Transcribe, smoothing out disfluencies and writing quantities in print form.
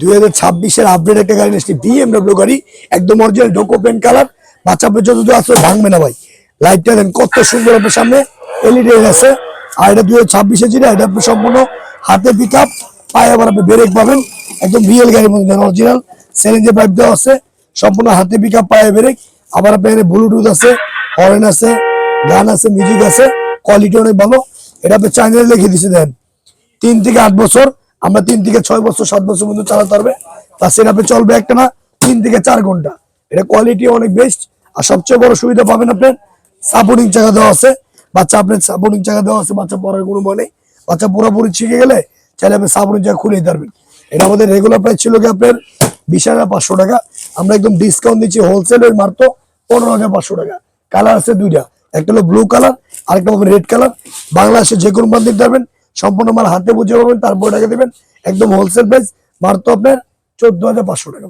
2026 এর আপডেট একটা গাড়ি নিয়েছি, BMW গাড়ি, একদম অরিজিনাল ডোকো পেন্ট কালার। বাচ্চা পর্যন্ত আসলে ভাঙবে না ভাই। লাইটটা দেন কত সুন্দর, আপনার সামনে এলইডি আছে। আর এটা 2026 এর যেটা, এটা আপনি সম্পূর্ণ হাতে পিক আপ, পায়ে আবার আপনি ব্রেক পাবেন। একদম রিয়েল গাড়ির মধ্যে অরিজিনাল সিএনজি পাইপ দেওয়া আছে, সম্পূর্ণ হাতে পিক আপ, পায়ে ব্রেক। আবার আপনার ব্লুটুথ আছে, হর্ন আছে, গান আছে, মিউজিক আছে, কোয়ালিটি অনেক ভালো। এটা আপনি চাইনায় লিখে দিচ্ছে দেন 3 থেকে 8 বছর, আমরা 3 থেকে 6 বছর 7 বছর পর্যন্ত চালাতে পারবে। তার সেটা আপনি চলবে একটা না 3 থেকে 4 ঘন্টা। এটা কোয়ালিটি অনেক বেস্ট। আর সবচেয়ে বড় সুবিধা পাবেন আপনার সাপোর্টিং চাকা দেওয়া আছে। বাচ্চা আপনার সাপোর্টিং চাকা দেওয়া আছে, বাচ্চা পড়ার কোনো ভয় নেই। বাচ্চা পুরোপুরি শিখে গেলে চাইলে আপনি সাপোর্টিং চাকা খুলে দিতে পারবেন। এটা আমাদের রেগুলার প্রাইস ছিল কি আপনার 20,500 টাকা। আমরা একদম ডিসকাউন্ট দিচ্ছি হোলসেলের মাত্র 15,500 টাকা। কালার আছে দুইটা, একটা হলো ব্লু কালার, আরেকটা হবে রেড কালার। বাংলাদেশের যে কোনো প্রান্ত দিতে পারবেন, সম্পূর্ণ মাল হাতে বুঝে পাবেন, তারপর টাকা দেবেন। একদম হোলসেল প্রাইস মাত্র আপনার 14,500 টাকা।